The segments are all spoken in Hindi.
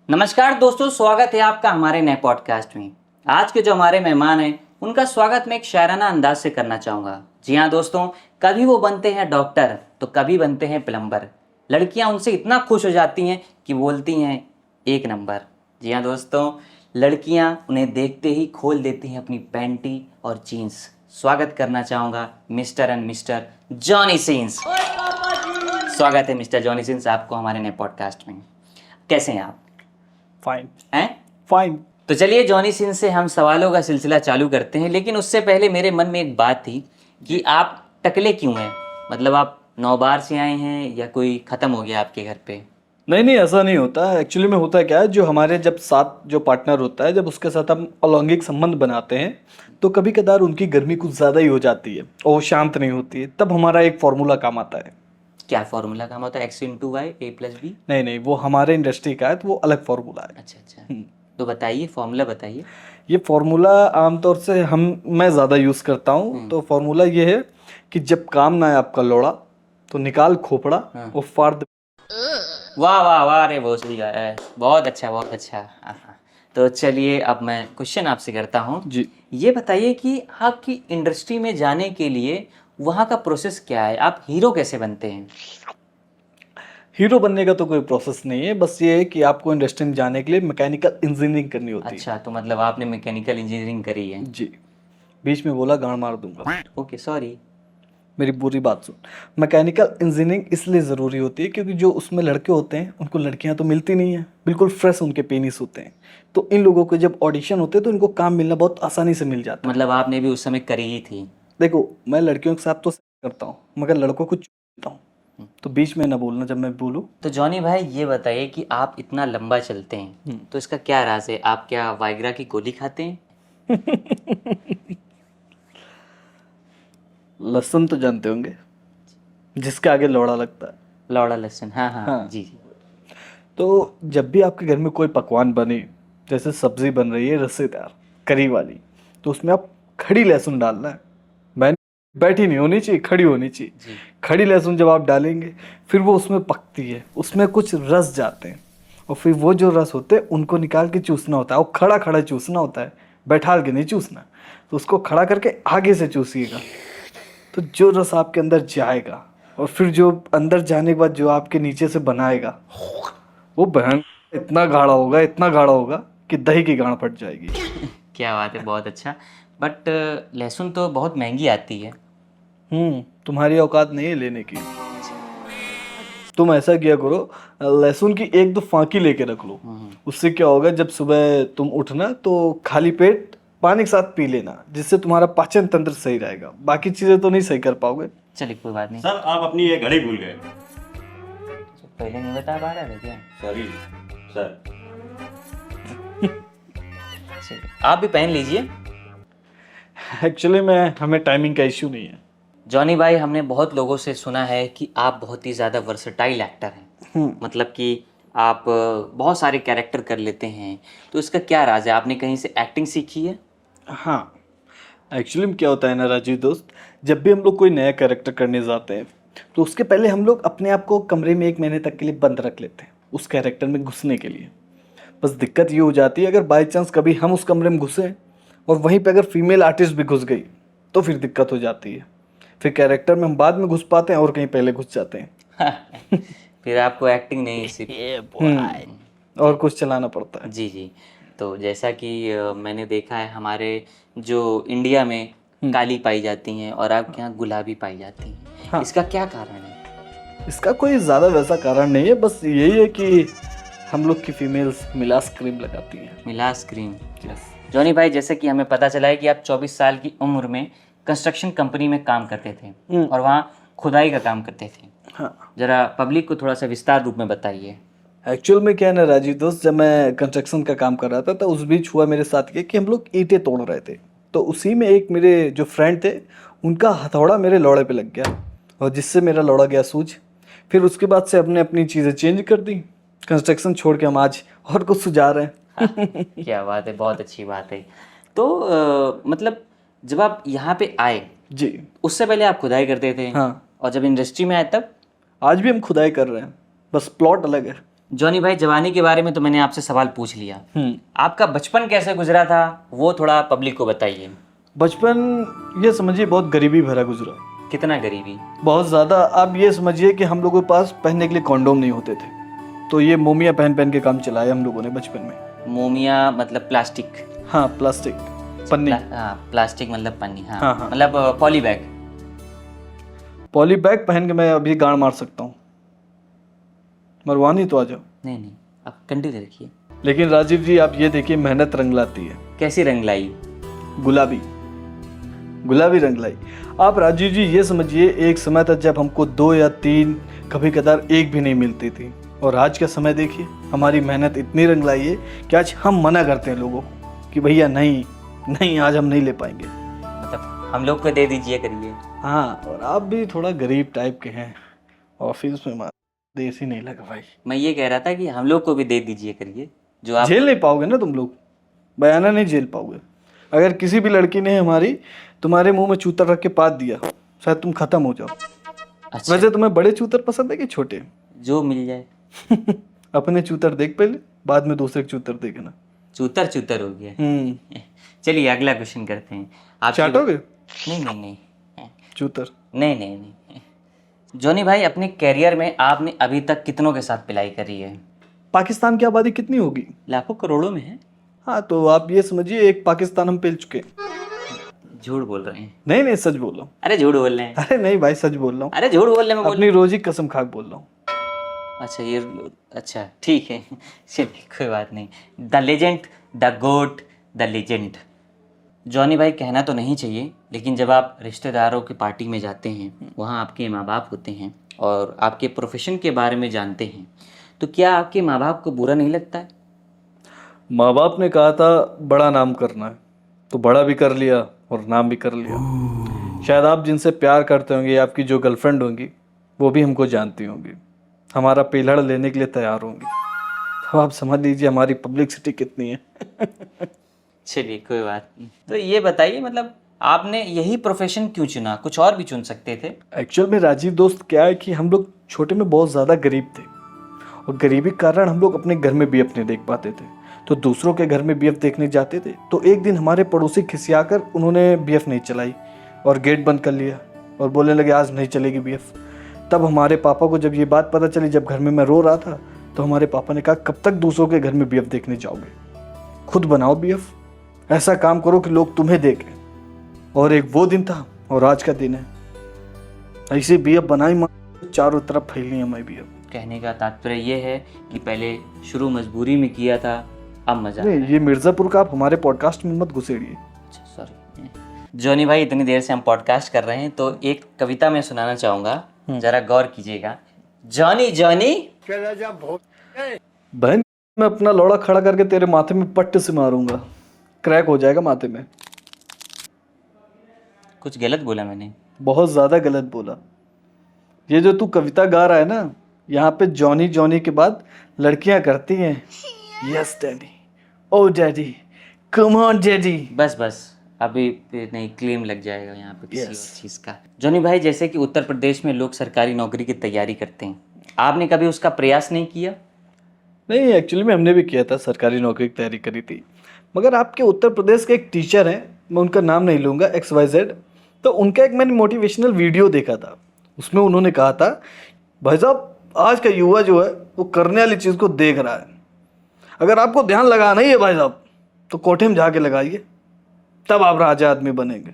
नमस्कार दोस्तों, स्वागत है आपका हमारे नए पॉडकास्ट में। आज के जो हमारे मेहमान हैं उनका स्वागत मैं एक शायराना अंदाज से करना चाहूँगा। जी हाँ दोस्तों, कभी वो बनते हैं डॉक्टर तो कभी बनते हैं प्लम्बर। लड़कियाँ उनसे इतना खुश हो जाती हैं कि बोलती हैं एक नंबर। जी हाँ दोस्तों, लड़कियाँ उन्हें देखते ही खोल देती हैं अपनी पैंटी और जीन्स। स्वागत करना चाहूँगा mister and mister Johnny Sins. स्वागत है मिस्टर जॉनी सिंस आपको हमारे नए पॉडकास्ट में। कैसे हैं आप? फाइन हैं? फाइन। तो चलिए जॉनी सिंह से हम सवालों का सिलसिला चालू करते हैं, लेकिन उससे पहले मेरे मन में एक बात थी कि आप टकले क्यों हैं? मतलब आप 9 बार से आए हैं या कोई ख़त्म हो गया आपके घर पे? नहीं, ऐसा नहीं होता। एक्चुअली में होता क्या है, जो हमारे जब साथ जो पार्टनर होता है, जब उसके साथ हम अलैंगिक संबंध बनाते हैं तो कभी कदार उनकी गर्मी कुछ ज़्यादा ही हो जाती है और वो शांत नहीं होती है। तब हमारा एक फॉर्मूला काम आता है। क्या फॉर्मूला काम होता है? x/y a+b? नहीं, वो हमारे इंडस्ट्री का है तो वो अलग फॉर्मूला है। अच्छा, तो बताइए, फॉर्मूला बताइए। ये फॉर्मूला आमतौर से मैं ज़्यादा यूज़ करता हूँ। तो फॉर्मूला ये है कि जब काम ना आए आपका लोड़ा तो निकाल खोपड़ा और फाड़ दे। वाह वाह वाह, अरे बहुत सही है, बहुत अच्छा बहुत अच्छा। हाँ। तो चलिए अब मैं क्वेश्चन आपसे करता हूँ जी। ये बताइए कि आपकी इंडस्ट्री में जाने के लिए वहाँ का प्रोसेस क्या है? आप हीरो कैसे बनते हैं? हीरो बनने का तो कोई प्रोसेस नहीं है, बस ये है कि आपको इंडस्ट्री में जाने के लिए मैकेनिकल इंजीनियरिंग करनी होती है। अच्छा, तो मतलब आपने मैकेनिकल इंजीनियरिंग करी है? जी। बीच में बोला गाड़ मार दूंगा। Okay, sorry. मेरी बुरी बात सुन। मैकेनिकल इंजीनियरिंग इसलिए ज़रूरी होती है क्योंकि जो उसमें लड़के होते हैं उनको लड़कियां तो मिलती नहीं है, बिल्कुल फ्रेश उनके पेनिस होते हैं। तो इन लोगों के जब ऑडिशन होते हैं तो इनको काम मिलना बहुत आसानी से मिल जाता है। मतलब आपने भी उस समय करी ही थी? देखो, मैं लड़कियों के साथ तो करता हूँ मगर लड़कों को चुनता हूँ, तो बीच में ना बोलना जब मैं बोलूँ। तो जॉनी भाई ये बताइए कि आप इतना लंबा चलते हैं तो इसका क्या राज है? आप क्या वाइग्रा की गोली खाते हैं? लहसुन तो जानते होंगे, जिसके आगे लौड़ा लगता है। लौड़ा लहसुन, हाँ। जी। तो जब भी आपके घर में कोई पकवान बने, जैसे सब्जी बन रही है रसेदार करी वाली, तो उसमें आप खड़ी लहसुन डालना है। मैं बैठी नहीं होनी चाहिए, खड़ी होनी चाहिए। खड़ी लहसुन जब आप डालेंगे फिर वो उसमें पकती है, उसमें कुछ रस जाते हैं और फिर वो जो रस होते हैं उनको निकाल के चूसना होता है। वो खड़ा खड़ा चूसना होता है, बैठाल के नहीं चूसना। तो उसको खड़ा करके आगे से चूसिएगा, तो जो रस आपके अंदर जाएगा और फिर जो अंदर जाने के बाद जो आपके नीचे से बनाएगा, वो बहन इतना गाढ़ा होगा कि दही की गाढ़ फट जाएगी। क्या बात है, बहुत अच्छा। बट लहसुन तो बहुत महंगी आती है। तुम्हारी औकात नहीं है लेने की। तुम ऐसा किया करो, लहसुन की 1-2 फांकी लेके रख लो। उससे क्या होगा, जब सुबह तुम उठना तो खाली पेट पानी के साथ पी लेना, जिससे तुम्हारा पाचन तंत्र सही रहेगा। बाकी चीजें तो नहीं सही कर पाओगे। चलिए कोई बात नहीं। सर आप अपनी ये घड़ी भूल गए। पहले नहीं बता पा रहे थे क्या? Sorry sir. चलिए, आप भी पहन लीजिए। एक्चुअली में हमें टाइमिंग का इश्यू नहीं है। जॉनी भाई, हमने बहुत लोगों से सुना है कि आप बहुत ही ज़्यादा वर्सटाइल एक्टर हैं। मतलब कि आप बहुत सारे कैरेक्टर कर लेते हैं, तो इसका क्या राज है? आपने कहीं से एक्टिंग सीखी है? हाँ, एक्चुअली में क्या होता है ना राजीव दोस्त, जब भी हम लोग कोई नया कैरेक्टर करने जाते हैं तो उसके पहले हम लोग अपने आप को कमरे में 1 महीने तक के लिए बंद रख लेते हैं उस कैरेक्टर में घुसने के लिए। बस दिक्कत ये हो जाती है, अगर बाई चांस कभी हम उस कमरे में घुसे और वहीं पे अगर फीमेल आर्टिस्ट भी घुस गई तो फिर दिक्कत हो जाती है। फिर कैरेक्टर में हम बाद में घुस पाते हैं और कहीं पहले घुस जाते हैं। फिर आपको एक्टिंग नहीं सिर्फ और कुछ चलाना पड़ता है। जी। तो जैसा कि मैंने देखा है, हमारे जो इंडिया में काली पाई जाती हैं और आपके यहाँ गुलाबी पाई जाती हैं। इसका क्या कारण है? इसका कोई ज़्यादा वैसा कारण नहीं है, बस यही है कि हम लोग की फीमेल्स मिलास क्रीम लगाती हैं। मिलास क्रीम। जॉनी भाई, जैसे कि हमें पता चला है कि आप 24 साल की उम्र में कंस्ट्रक्शन कंपनी में काम करते थे और वहाँ खुदाई का काम करते थे। हाँ, जरा पब्लिक को थोड़ा सा विस्तार रूप में बताइए। एक्चुअल में क्या है ना राजीव दोस्त, जब मैं कंस्ट्रक्शन का काम कर रहा था तो उस बीच हुआ मेरे साथ ये कि हम लोग ईंटें तोड़ रहे थे। तो उसी में एक मेरे जो फ्रेंड थे उनका हथौड़ा मेरे लौड़े पे लग गया और जिससे मेरा लौड़ा गया सूझ। फिर उसके बाद से अपने अपनी चीज़ें चेंज कर दी, कंस्ट्रक्शन छोड़ के हम आज और कुछ सुझा रहे हैं। क्या बात है, बहुत अच्छी बात है। तो मतलब जब आप यहाँ पे आए जी, उससे पहले आप खुदाई करते थे? हाँ। और जब इंडस्ट्री में आए तब? आज भी हम खुदाई कर रहे हैं, बस प्लॉट अलग है। जॉनी भाई, जवानी के बारे में तो मैंने आपसे सवाल पूछ लिया। आपका बचपन कैसे गुजरा था वो थोड़ा पब्लिक को बताइए। बचपन ये समझिए बहुत गरीबी भरा गुजरा, कितना गरीबी? बहुत ज़्यादा। आप ये समझिए कि हम लोगों के पास पहनने के लिए कॉन्डोम नहीं होते थे, तो ये मोमिया पहन पहन के काम चलाया हम लोगों ने बचपन में। मोमिया मतलब प्लास्टिक? हाँ, प्लास्टिक पन्नी। हाँ, प्लास्टिक मतलब पन्नी। हाँ, हाँ, हाँ। मतलब पॉली बैग। पॉली बैग पहन के मैं अभी गाड़ मार सकता हूँ, मरवानी तो आ जाओ। नहीं नहीं, आप कंटिन्यू रखिए। लेकिन राजीव जी आप ये देखिए, मेहनत रंग लाती है। कैसी रंग लाई? गुलाबी, गुलाबी रंग लाई। आप राजीव जी ये समझिए, एक समय था जब हमको 2 या 3, कभी कदार 1 भी नहीं मिलती थी, और आज का समय देखिए, हमारी मेहनत इतनी रंग लाई है कि आज हम मना करते हैं लोगों को कि भैया नहीं नहीं, आज हम नहीं ले पाएंगे। मतलब हम लोग को दे दीजिए करिए। हाँ, और आप भी थोड़ा गरीब टाइप के हैं, ऑफिस में मार देसी नहीं लगा भाई। मैं ये कह रहा था कि हम लोग को भी दे दीजिए करिए जो आप। झेल नहीं पाओगे ना तुम लोग, बयाना नहीं झेल पाओगे। अगर किसी भी लड़की ने हमारी तुम्हारे मुंह में चूतर रख के पात दिया, शायद तुम खत्म हो जाओ। अच्छा, वैसे तुम्हें बड़े चूतर पसंद है कि छोटे? जो मिल जाए। अपने चूतर देख पहले, बाद में दूसरे के चूतर देखना। चूतर चूतर हो गया। चलिए अगला क्वेश्चन करते हैं। आप चाटोगे नहीं नहीं नहीं चूतर? नहीं नहीं नहीं। जॉनी भाई, अपने कैरियर में आपने अभी तक कितनों के साथ पिलाई करी है? पाकिस्तान की आबादी कितनी होगी? लाखों करोड़ों में है। हाँ, तो आप ये समझिए एक पाकिस्तान हम पेल चुके हैं। झूठ बोल रहे हैं? नहीं नहीं, सच बोल रहा हूँ। अरे झूठ बोल रहे हैं। अरे नहीं भाई, सच बोल रहा हूँ। अरे झूठ बोल रहे हैं, मैं बोल। अपनी रोजी कसम खा के बोल रहा हूँ। अच्छा ये, अच्छा ठीक है। चलिए कोई बात नहीं। The legend, the GOAT, the legend. Johnny भाई, कहना तो नहीं चाहिए, लेकिन जब आप रिश्तेदारों की पार्टी में जाते हैं, वहाँ आपके माँ बाप होते हैं और आपके प्रोफेशन के बारे में जानते हैं, तो क्या आपके माँ बाप को बुरा नहीं लगता है? माँ बाप ने कहा था बड़ा नाम करना है, तो बड़ा भी कर लिया और नाम भी कर लिया। शायद आप जिनसे प्यार करते होंगे, आपकी जो गर्लफ्रेंड होंगी, वो भी हमको जानती होंगी, हमारा पिलड़ लेने के लिए तैयार होंगी। तो आप समझ लीजिए हमारी पब्लिसिटी कितनी है। चलिए कोई बात नहीं। तो ये बताइए, मतलब आपने यही प्रोफेशन क्यों चुना? कुछ और भी चुन सकते थे। एक्चुअल में राजीव दोस्त क्या है कि हम लोग छोटे में बहुत ज़्यादा गरीब थे, और गरीबी के कारण हम लोग अपने घर में बीएफ नहीं देख पाते थे, तो दूसरों के घर में बीएफ देखने जाते थे। तो एक दिन हमारे पड़ोसी खिसियाकर उन्होंने बीएफ नहीं चलाई और गेट बंद कर लिया और बोलने लगे आज नहीं चलेगी बीएफ। तब हमारे पापा को जब ये बात पता चली, जब घर में मैं रो रहा था, तो हमारे पापा ने कहा कब तक दूसरों के घर में बीएफ देखने जाओगे, खुद बनाओ बीएफ, ऐसा काम करो कि लोग तुम्हें देखें। और एक वो दिन था और आज का दिन है, ऐसे बीएफ बनाई, चारों तरफ फैली हमारी बीएफ। कहने का तात्पर्य ये है कि पहले शुरू मजबूरी में किया था, अब मजा। नहीं, ये मिर्ज़ापुर का आप हमारे पॉडकास्ट में मत घुसेड़िए। अच्छा सॉरी। जॉनी भाई, इतनी देर से हम पॉडकास्ट कर रहे हैं, तो एक कविता मैं सुनाना चाहूँगा, जरा गौर कीजिएगा। जॉनी जॉनी, बहन, मैं अपना लौड़ा खड़ा करके तेरे माथे में पट्ट से मारूंगा, क्रैक हो जाएगा माथे में। कुछ गलत बोला मैंने? बहुत ज़्यादा गलत बोला। ये जो तू कविता गा रहा है ना, यहाँ पे जॉनी जॉनी के बाद लड़कियां करती हैं yes daddy, oh daddy, come on daddy. बस बस, अभी फिर नहीं, क्लेम लग जाएगा यहाँ पे किसी Yes. और चीज़ का। जॉनी भाई, जैसे कि उत्तर प्रदेश में लोग सरकारी नौकरी की तैयारी करते हैं, आपने कभी उसका प्रयास नहीं किया? नहीं, एक्चुअली में हमने भी किया था, सरकारी नौकरी की तैयारी करी थी, मगर आपके उत्तर प्रदेश के एक टीचर हैं, मैं उनका नाम नहीं लूँगा, XYZ, तो उनका एक मैंने मोटिवेशनल वीडियो देखा था। उसमें उन्होंने कहा था भाई साहब, आज का युवा जो है वो करने वाली चीज़ को देख रहा है, अगर आपको ध्यान लगाना ही है भाई साहब, तो कोठे में जाके लगाइए, तब आप राजा आदमी बनेंगे।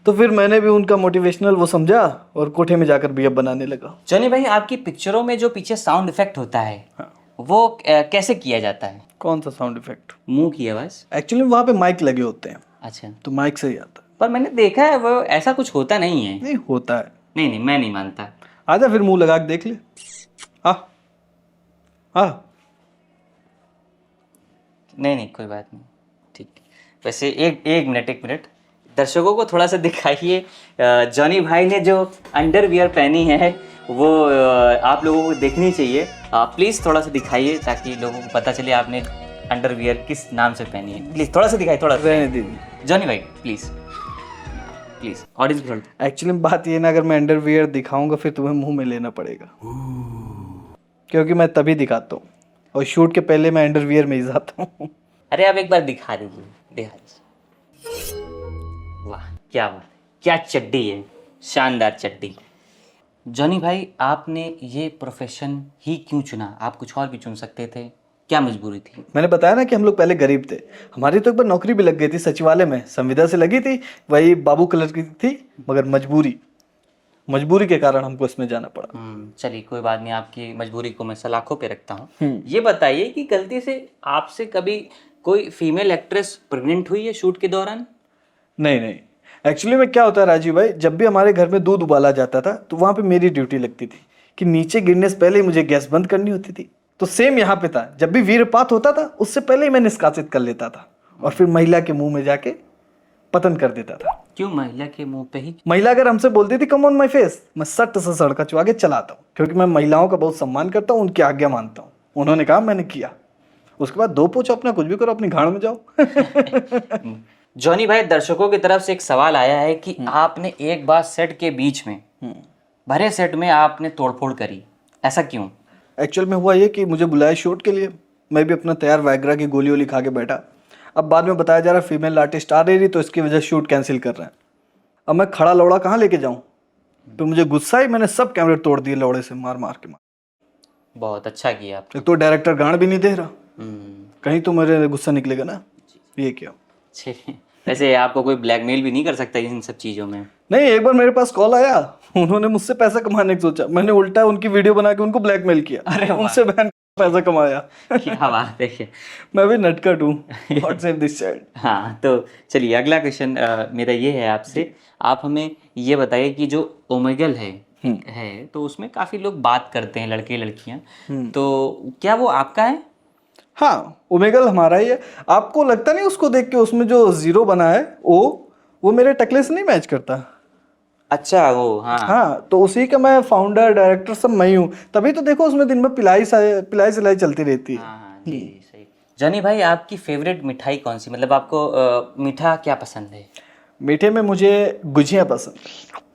तो फिर मैंने भी उनका मोटिवेशनल वो समझा और कोठे में जाकर बीएफ बनाने लगा। जॉनी भाई, आपकी पिक्चरों में जो पीछे साउंड इफेक्ट होता है, हाँ। वो कैसे किया जाता है? कौन सा साउंड इफेक्ट? मुंह की आवाज़? एक्चुअली वहाँ पे माइक लगे होते हैं, अच्छा, तो माइक से ही आता है। पर मैंने देखा है वो ऐसा कुछ होता नहीं है। नहीं होता है। नहीं नहीं, मैं नहीं मानता। आजा फिर मुंह लगा के देख ले। हाँ हाँ, नहीं नहीं, कोई बात नहीं, ठीक। वैसे एक मिनट, दर्शकों को थोड़ा सा दिखाइए, जॉनी भाई ने जो अंडरवियर पहनी है वो आप लोगों को देखनी चाहिए। प्लीज़ थोड़ा सा दिखाइए ताकि लोगों को पता चले आपने अंडरवियर किस नाम से पहनी है। प्लीज़ थोड़ा सा दिखाइए, थोड़ा सा। रहने दीजिए जॉनी भाई प्लीज़ प्लीज़, ऑडियंस। एक्चुअली बात ये ना, अगर मैं अंडरवियर दिखाऊंगा फिर तुम्हें मुंह में लेना पड़ेगा, क्योंकि मैं तभी दिखाता हूँ और शूट के पहले मैं अंडरवियर में ही जाता हूँ। अरे आप एक बार दिखा दीजिए, दिखा दीजिए। वाह क्या बात है, क्या चड्डी है, शानदार चड्डी। जॉनी भाई आपने ये प्रोफेशन ही क्यों चुना? आप कुछ और भी चुन सकते थे, क्या मजबूरी थी? मैंने बताया ना कि हम लोग पहले गरीब थे। हमारी तो एक बार नौकरी भी लग गई थी सचिवालय में, संविदा से लगी थी, वही बाबू कलर की थी, मगर मजबूरी के कारण हमको इसमें जाना पड़ा। चलिए कोई बात नहीं, आपकी मजबूरी को मैं सलाखों पे रखता हूँ। ये बताइए कि गलती से आपसे कभी कोई फीमेल एक्ट्रेस प्रेग्नेंट हुई है शूट के दौरान? नहीं, एक्चुअली में क्या होता है राजीव भाई, जब भी हमारे घर में दूध उबाला जाता था तो वहाँ पे मेरी ड्यूटी लगती थी कि नीचे गिरने से पहले ही मुझे गैस बंद करनी होती थी। तो सेम यहाँ पे था, जब भी वीरपात होता था उससे पहले ही मैं निष्कासित कर लेता था और फिर महिला के मुंह में जाके पतन कर देता था। क्यों महिला के मुंह पे ही? महिला अगर हमसे बोलती थी कम ऑन माई फेस, मैं सट से सड़का चुआ के चलाता हूँ, क्योंकि मैं महिलाओं का बहुत सम्मान करता हूँ, उनकी आज्ञा मानता हूँ। उन्होंने कहा, मैंने किया। उसके बाद दो पोछो अपना कुछ भी करो, अपनी गाड़ में जाओ। जॉनी भाई दर्शकों की तरफ से एक सवाल आया है कि आपने एक बार सेट के बीच में भरे सेट में आपने तोड़फोड़ करी, ऐसा क्यों? एक्चुअल में हुआ ये कि मुझे बुलाया शूट के लिए, मैं भी अपना तैयार वाइग्रा की गोली वोली खा के बैठा। अब बाद में बताया जा रहा है फीमेल आर्टिस्ट आ रही, तो इसकी वजह से शूट कैंसिल कर रहे हैं। अब मैं खड़ा लौड़ा कहाँ लेके जाऊँ? तो मुझे गुस्सा ही, मैंने सब कैमरे तोड़ दिए लौड़े से मार के। बहुत अच्छा किया आपने। एक तो डायरेक्टर गांड भी नहीं दे रहा, हम्म, कहीं तो मेरे गुस्सा निकलेगा ना, ये क्या। चलिए, वैसे आपको कोई ब्लैकमेल भी नहीं कर सकता इन सब चीज़ों में? नहीं, एक बार मेरे पास कॉल आया, उन्होंने मुझसे पैसा कमाने की सोचा, मैंने उल्टा उनकी वीडियो बना के उनको ब्लैकमेल किया। अरे वाह। उनसे बहन पैसा कमाया। क्या बात है। मैं भी नटखट हूँ, गॉड सेव दिस चाइल्ड। हाँ तो चलिए अगला क्वेश्चन मेरा ये है आपसे, आप हमें ये बताइए कि जो ओमेगल है तो उसमें काफ़ी लोग बात करते हैं, लड़के लड़कियां, तो क्या वो आपका है? हाँ, ओमेगल हमारा ही है। आपको लगता नहीं उसको देख के उसमें जो जीरो बना है वो मेरे टकले से नहीं मैच करता? अच्छा वो, हाँ हाँ, तो उसी का मैं फाउंडर डायरेक्टर सब मैं ही हूँ, तभी तो देखो उसमें दिन भर पिलाई सिलाई चलती रहती है। हाँ जी सही। जॉनी भाई आपकी फेवरेट मिठाई कौन सी, मतलब आपको मीठा क्या पसंद है? मीठे में मुझे गुजिया पसंद,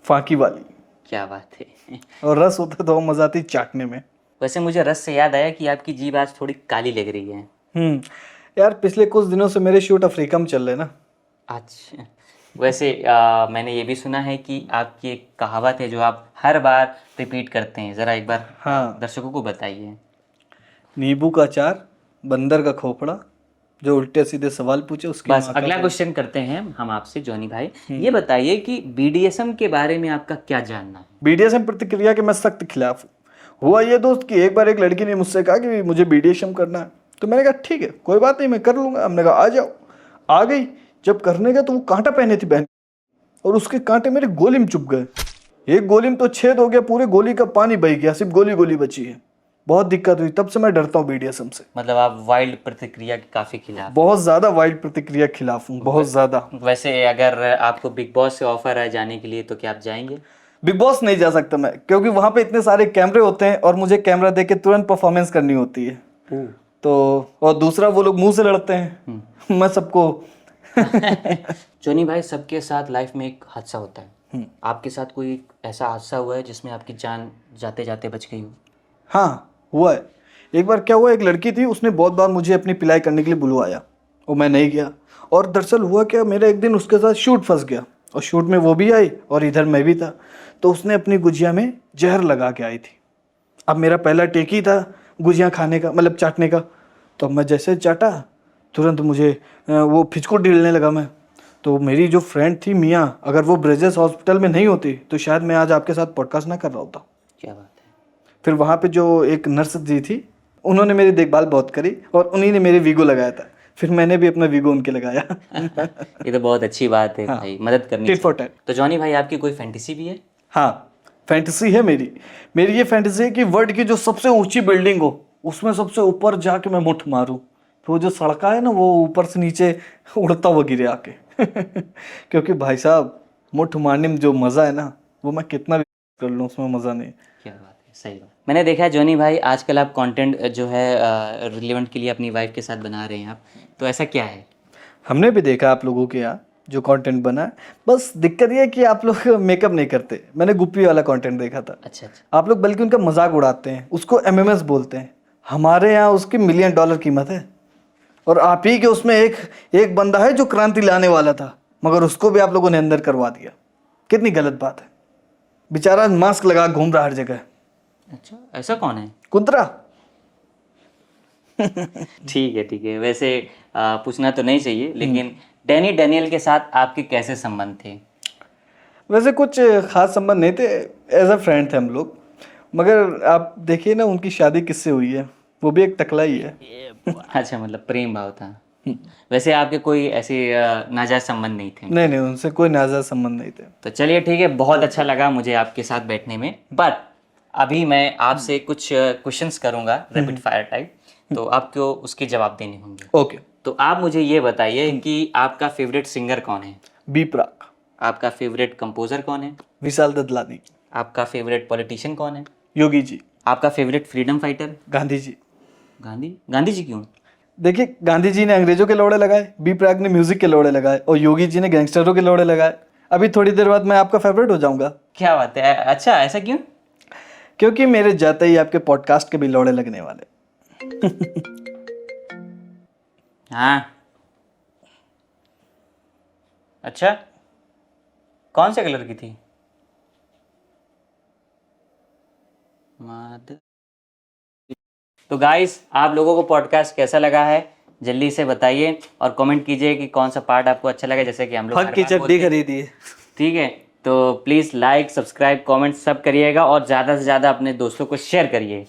फाकी वाली, क्या बात है। और रस होता तो मजा आती चाटने में। वैसे मुझे रस से याद आया कि आपकी जीभ आज थोड़ी काली लग रही है। यार पिछले कुछ दिनों से मेरे शूट अफ्रीका में चल रहे ना। अच्छा, वैसे मैंने ये भी सुना है कि आपकी एक कहावत है जो आप हर बार रिपीट करते हैं, ज़रा एक बार हाँ, दर्शकों को बताइए। नींबू का अचार, बंदर का खोपड़ा, जो उल्टे सीधे सवाल पूछे उसकी बस माँ का अगला क्वेश्चन करते हैं हम आपसे जॉनी भाई। ये बताइए कि बीडीएसएम के बारे में आपका क्या जानना है? बीडीएसएम प्रतिक्रिया के मैं सख्त खिलाफ हूँ। हुआ ये दोस्त कि एक बार एक लड़की ने मुझसे कहा कि मुझे बीडीएसएम करना है, तो मैंने कहा ठीक है कोई बात नहीं, मैं कर लूंगा। हमने कहा आ जाओ, आ गई। जब करने गया तो वो कांटा पहने थी बहन, और उसके कांटे मेरे गोली में चुभ गए। एक गोली में तो छेद हो गया, पूरे गोली का पानी बह गया, सिर्फ गोली बची है। बहुत दिक्कत हुई, तब से मैं डरता हूँ बीडीएसएम से। मतलब आप वाइल्ड प्रतिक्रिया के काफ़ी खिलाफ? बहुत ज्यादा वाइल्ड प्रतिक्रिया के खिलाफ हूँ, बहुत ज्यादा। वैसे अगर आपको बिग बॉस से ऑफर है जाने के लिए तो क्या आप जाएंगे? बिग बॉस नहीं जा सकता मैं, क्योंकि वहां पे इतने सारे कैमरे होते हैं और मुझे कैमरा देके तुरंत परफॉर्मेंस करनी होती है। तो और दूसरा वो लोग मुंह से लड़ते हैं। मैं सबको जॉनी भाई सबके साथ लाइफ में एक हादसा होता है, आपके साथ कोई ऐसा हादसा हुआ है जिसमें आपकी जान जाते जाते बच गई हो? हाँ हुआ है। एक बार क्या हुआ, एक लड़की थी, उसने बहुत बार मुझे अपनी पिलाई करने के लिए बुलवाया और मैं नहीं गया। और दरअसल हुआ क्या, मेरा एक दिन उसके साथ शूट फंस गया, और शूट में वो भी आई और इधर मैं भी था। तो उसने अपनी गुजिया में जहर लगा के आई थी। अब मेरा पहला टेक ही था गुजिया खाने का, मतलब चाटने का। तो मैं जैसे चाटा, तुरंत मुझे वो फिचको ढीलने लगा मैं। तो मेरी जो फ्रेंड थी मियाँ, अगर वो ब्रेजेस हॉस्पिटल में नहीं होती तो शायद मैं आज आपके साथ पॉडकास्ट ना कर रहा होता। क्या बात है। फिर वहाँ पे जो एक नर्स जी थी, उन्होंने मेरी देखभाल बहुत करी और उन्हीं ने मेरे वीगो लगाया था। फिर मैंने भी अपना वीगो उनके लगाया। ये तो बहुत अच्छी बात है हाँ, भाई, मदद करनी टिट फॉर चाहिए। टैट। तो जॉनी भाई आपकी कोई फैंटेसी भी है? हाँ, फैंटेसी है मेरी ये फैंटेसी है कि वर्ल्ड की जो सबसे ऊंची बिल्डिंग हो उसमें सबसे ऊपर जाके मैं मुठ मारूं, तो वो जो सड़का है ना वो ऊपर से नीचे उड़ता हुआ गिरे आके। क्योंकि भाई साहब मुठ मारने में जो मज़ा है ना, वो मैं कितना भी कर लूँ उसमें मज़ा नहीं। क्या बात है, सही बात। मैंने देखा है जॉनी भाई आजकल आप कंटेंट जो है रिलेवेंट के लिए अपनी वाइफ के साथ बना रहे हैं आप, तो ऐसा क्या है? हमने भी देखा आप लोगों के यहाँ जो कंटेंट बना है, बस दिक्कत ये है कि आप लोग मेकअप नहीं करते। मैंने गुप्पी वाला कंटेंट देखा था। अच्छा अच्छा। आप लोग बल्कि उनका मजाक उड़ाते हैं, उसको एमएमएस बोलते हैं। हमारे यहाँ उसकी $1 मिलियन कीमत है, और आप ही के उसमें एक बंदा है जो क्रांति लाने वाला था, मगर उसको भी आप लोगों ने अंदर करवा दिया। कितनी गलत बात है। बेचारा मास्क लगा घूम रहा हर जगह। अच्छा, ऐसा कौन है? कुंतरा। ठीक है। वैसे पूछना तो नहीं चाहिए, लेकिन डैनी डैनियल के साथ आपके कैसे संबंध थे? वैसे कुछ खास संबंध नहीं थे, एज अ फ्रेंड थे हम लोग। मगर आप देखिए ना उनकी शादी किससे हुई है, वो भी एक टकला ही है। अच्छा, मतलब प्रेम भाव था। वैसे आपके कोई ऐसे नाजायज संबंध नहीं थे? नहीं, उनसे कोई नाजायज संबंध नहीं थे। तो चलिए ठीक है, बहुत अच्छा लगा मुझे आपके साथ बैठने में। पर अभी मैं आपसे कुछ क्वेश्चंस करूंगा रैपिड फायर टाइप, तो आपको उसके जवाब देने होंगे। ओके। तो आप मुझे ये बताइए कि आपका फेवरेट सिंगर कौन है? बी प्राक। आपका फेवरेट कंपोजर कौन है? विशाल ददलानी। आपका फेवरेट पॉलिटिशियन कौन है? योगी जी। आपका favourite freedom fighter? Gandhi ji. Gandhi ji क्यों? देखिए, गांधी जी ने अंग्रेजों के लोड़े लगाए, बी प्राक ने म्यूजिक के लोड़े लगाए, और योगी जी ने गैंगस्टरों के लोड़े लगाए। अभी थोड़ी देर बाद मैं आपका फेवरेट हो जाऊंगा। क्या बात है, अच्छा ऐसा क्यों? क्योंकि मेरे जाते ही आपके पॉडकास्ट के भी लोड़े लगने वाले। हाँ, अच्छा, कौन से कलर की थी? तो गाइस, आप लोगों को पॉडकास्ट कैसा लगा है जल्दी से बताइए, और कमेंट कीजिए कि कौन सा पार्ट आपको अच्छा लगा। जैसे कि हम लोग हक की चड्डी खरीदी है। ठीक है, तो प्लीज़ लाइक, सब्सक्राइब, कमेंट सब करिएगा, और ज़्यादा से ज़्यादा अपने दोस्तों को शेयर करिए।